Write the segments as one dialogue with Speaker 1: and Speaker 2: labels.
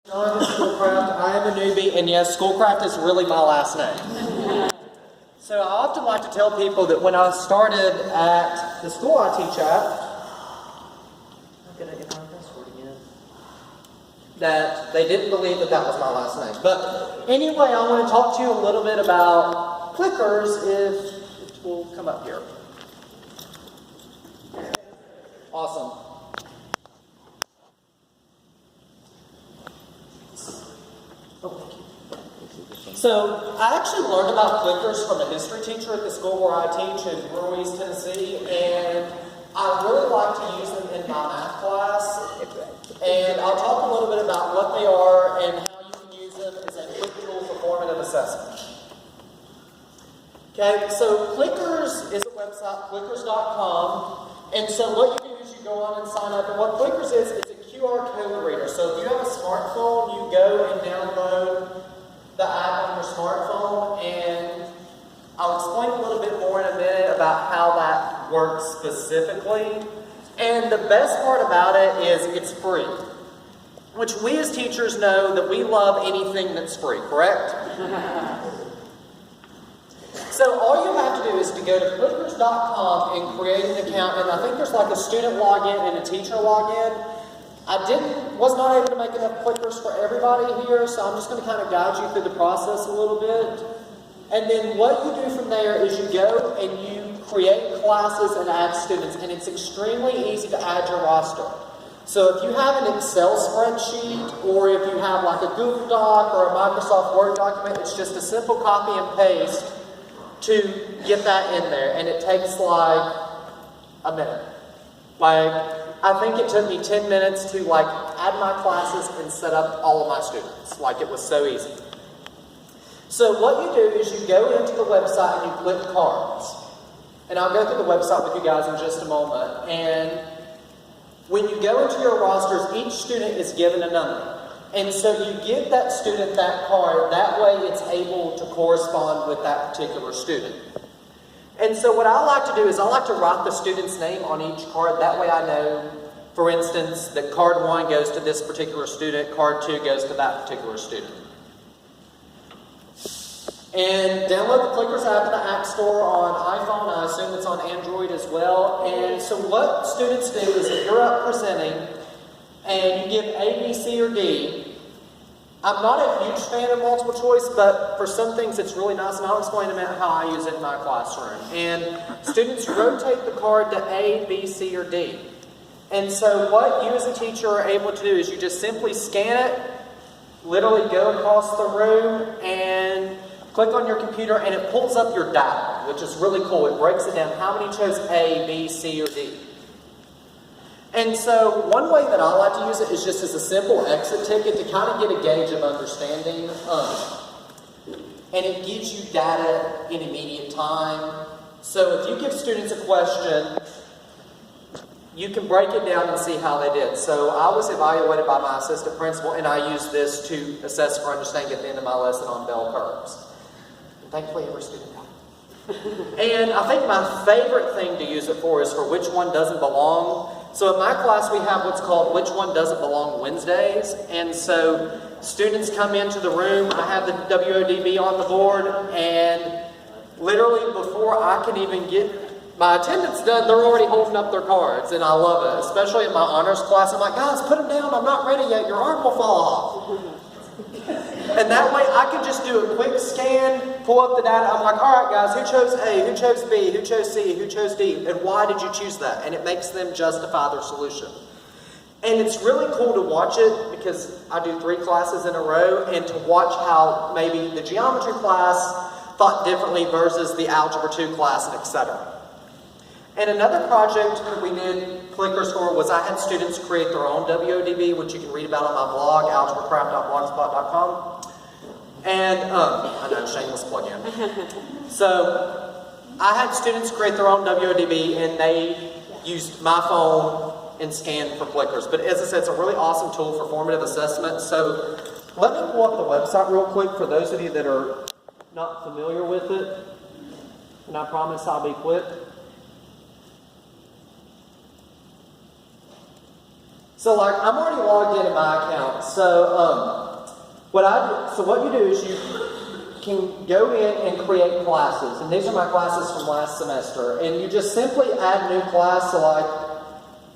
Speaker 1: Schoolcraft. I am a newbie, and yes, Schoolcraft is really my last name. So I often like to tell people that when I started at the school I teach at, I'm gonna get my password again, that they didn't believe that that was my last name. But anyway, I want to talk to you a little bit about Plickers, if it will come up here. Awesome. Oh, thank you. So, I actually learned about Plickers from a history teacher at the school where I teach in rural East Tennessee, and I really like to use them in my math class. And I'll talk a little bit about what they are and how you can use them as a quick tool for formative assessment. Okay, so Plickers is a website, plickers.com, and so what you do is you go on and sign up, and what Plickers is, it's a QR code reader. So if you have a smartphone, you go and download the app on your smartphone, and I'll explain a little bit more in a minute about how that works specifically. And the best part about it is it's free, which we as teachers know that we love anything that's free, correct? So all you have to do is to go to Plickers.com and create an account, and I think there's like a student login and a teacher login. Was not able to make enough Plickers for everybody here, so I'm just going to kind of guide you through the process a little bit. And then what you do from there is you go and you create classes and add students, and it's extremely easy to add your roster. So if you have an Excel spreadsheet, or if you have like a Google Doc or a Microsoft Word document, it's just a simple copy and paste to get that in there, and it takes like a minute. I think it took me 10 minutes to add my classes and set up all of my students. It was so easy. So what you do is you go into the website and you click cards. And I'll go through the website with you guys in just a moment. And when you go into your rosters, each student is given a number. And so you give that student that card, that way it's able to correspond with that particular student. And so what I like to do is I like to write the student's name on each card. That way I know, for instance, that card 1 goes to this particular student, card 2 goes to that particular student. And download the Plickers app in the App Store on iPhone. I assume it's on Android as well. And so what students do is if you're up presenting and you give A, B, C, or D, I'm not a huge fan of multiple choice, but for some things it's really nice, and I'll explain in a minute how I use it in my classroom. And students rotate the card to A, B, C, or D. And so what you as a teacher are able to do is you just simply scan it, literally go across the room, and click on your computer, and it pulls up your data, which is really cool. It breaks it down how many chose A, B, C, or D. And so one way that I like to use it is just as a simple exit ticket to kind of get a gauge of understanding. And it gives you data in immediate time. So if you give students a question, you can break it down and see how they did. So I was evaluated by my assistant principal, and I use this to assess for understanding at the end of my lesson on bell curves. And thankfully every student got it. And I think my favorite thing to use it for is for which one doesn't belong. So in my class we have what's called Which One Doesn't Belong Wednesdays, and so students come into the room, I have the WODB on the board, and literally before I can even get my attendance done, they're already holding up their cards, and I love it, especially in my honors class. I'm like, guys, put them down, I'm not ready yet, your arm will fall off. And that way I can just do a quick scan, pull up the data. I'm like, all right, guys, who chose A, who chose B, who chose C, who chose D, and why did you choose that? And it makes them justify their solution. And it's really cool to watch it because I do 3 classes in a row, and to watch how maybe the geometry class thought differently versus the algebra 2 class, and etc. And another project that we did Plickers for was I had students create their own WODB, which you can read about on my blog, algebracraft.blogspot.com. And, I know, shameless plug-in. So, I had students create their own WODB, and they used my phone and scanned for Plickers. But as I said, it's a really awesome tool for formative assessment. So, let me pull up the website real quick for those of you that are not familiar with it. And I promise I'll be quick. So like, I'm already logged in my account. So what you do is you can go in and create classes. And these are my classes from last semester. And you just simply add new class. So like,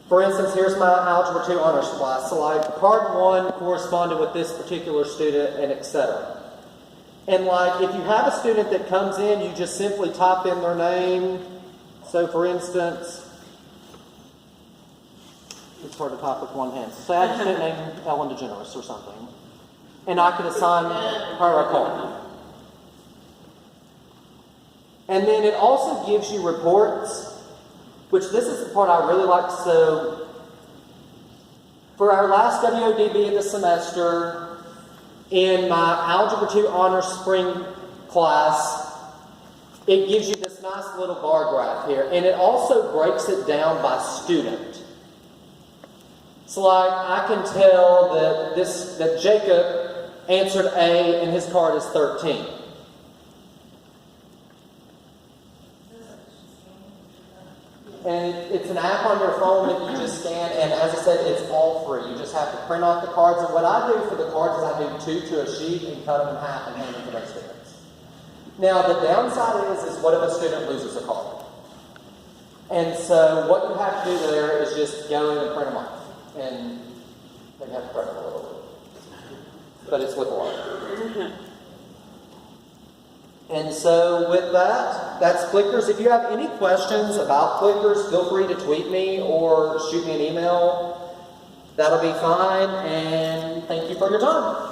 Speaker 1: for instance, here's my Algebra 2 honors class. So like, part 1 corresponded with this particular student, and etc. And like, if you have a student that comes in, you just simply type in their name. So for instance, it's hard to type with one hand. So say I have a student named Ellen DeGeneres or something. And I can assign her a card. And then it also gives you reports, which this is the part I really like. So for our last WODB of the semester, in my Algebra 2 Honors Spring class, it gives you this nice little bar graph here. And it also breaks it down by student. So like, I can tell that Jacob answered A and his card is 13. And it's an app on your phone that you just scan, and as I said, it's all free. You just have to print off the cards, and what I do for the cards is I do 2 to a sheet and cut them in half and hand them to my students. Now, the downside is what if a student loses a card? And so what you have to do there is just go in and print them off. And they have to print them a little bit. But it's with water. And so with that, that's Plickers. If you have any questions about Plickers, feel free to tweet me or shoot me an email. That'll be fine, and thank you for your time.